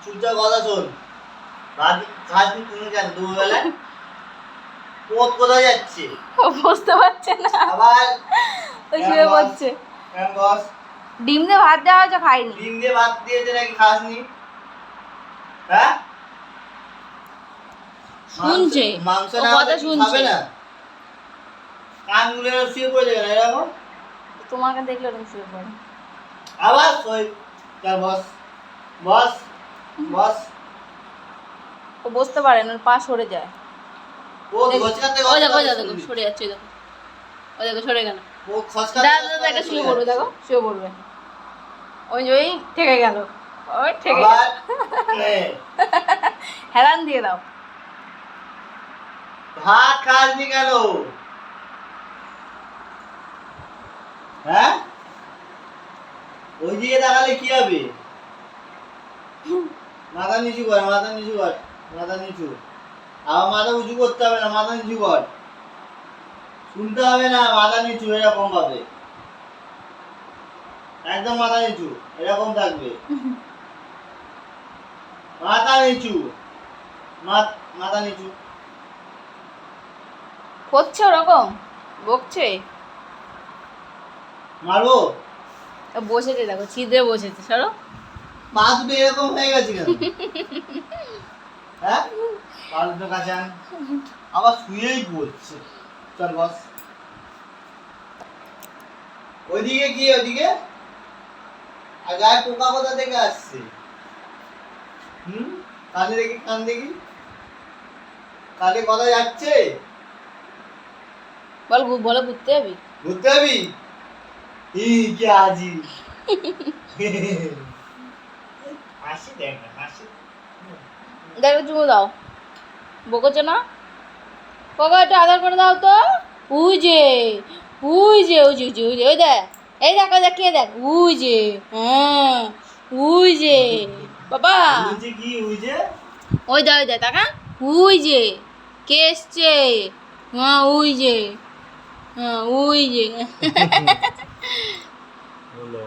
চুপচাপ কথা শোন। ভাত খাসনি তুমি কেন দুবেলায়? পোত কোথায় যাচ্ছে? ও বুঝতে পারছে না, আবার ও শুয়ে পড়ছে। বস ডিম দিয়ে ভাত দেওয়া হয়েছে, খাইনি। ডিম দিয়ে ভাত দিয়েছে নাকি খাসনি? হ্যাঁ শুনছে, মাংস ও না কথা হলে কি শুনছে। খাবে না? কান গুলে শুয়ে পড়ে যাবে না এরকম? তোমাকে দেখলে ওরকম শুয়ে পড়ে। আবার শোয়। চল বস বস বস। ও বসতে পারে না, ওর পা সরে যায়। ও খচকাতে ওই দেখো, ওই খচকাতে দেখো সরে যাচ্ছে, ওই দেখো, ওই দেখো সরে গেল। ও খচকাতে দাদা দাদা শুয়ে পড়বে, দেখো শুয়ে পড়বে। ওই যে ওই ঠেকে গেল, ওই ঠেকে গেল। আবার নে। হেলান দিয়ে দাও। ভাত খাসনি কেন? হ্যাঁ ওই দিকে তাকালে কি হবে? মাথা নিচু কর, মাথা নিচু কর, মাথা নিচু। আবার মাথা উঁচু করতে হবে না, মাথা নিচু কর। শুনতে হবে না, মাথা নিচু এরকম ভাবে। একদম মাথা নিচু এরকম থাকবে। মাথা নিচু, মাথা নিচু। করছে ওরকম, বকছে। মারবো? ও বসেছে, দেখো ছিদ্রে বসেছে, সরো। পা দুটো এরকম হয়ে গেছে কেন? হ্যাঁ পা দুটো কাছে আন। আবার শুয়েই পড়ছে। চল বস। ওইদিকে কি ওইদিকে? আর গায়ে পোকা কোথা থেকে আসছে? কানে দেখি, কান দেখি। কানে কথা যাচ্ছে? বলো ঘুরতে যাবি? ঘুরতে যাবি? কি আজি হাসি দেখ না, হাসি। দেখো চুমু দাও, বকছো না? কাকা একটু আদর করে দাও তো। উই যে, উই যে, ওই যে, ওই যে, ওই দেখ, এই দেখ, ওই দেখ, কে দেখ, উই যে, হ্যাঁ, উই যে, বাবা, ওই যে কি ওই যে? ওই দে, ওই দে, টাকা, উই যে, কে এসছে, হ্যাঁ উই যে, হ্যাঁ উই যে। হলো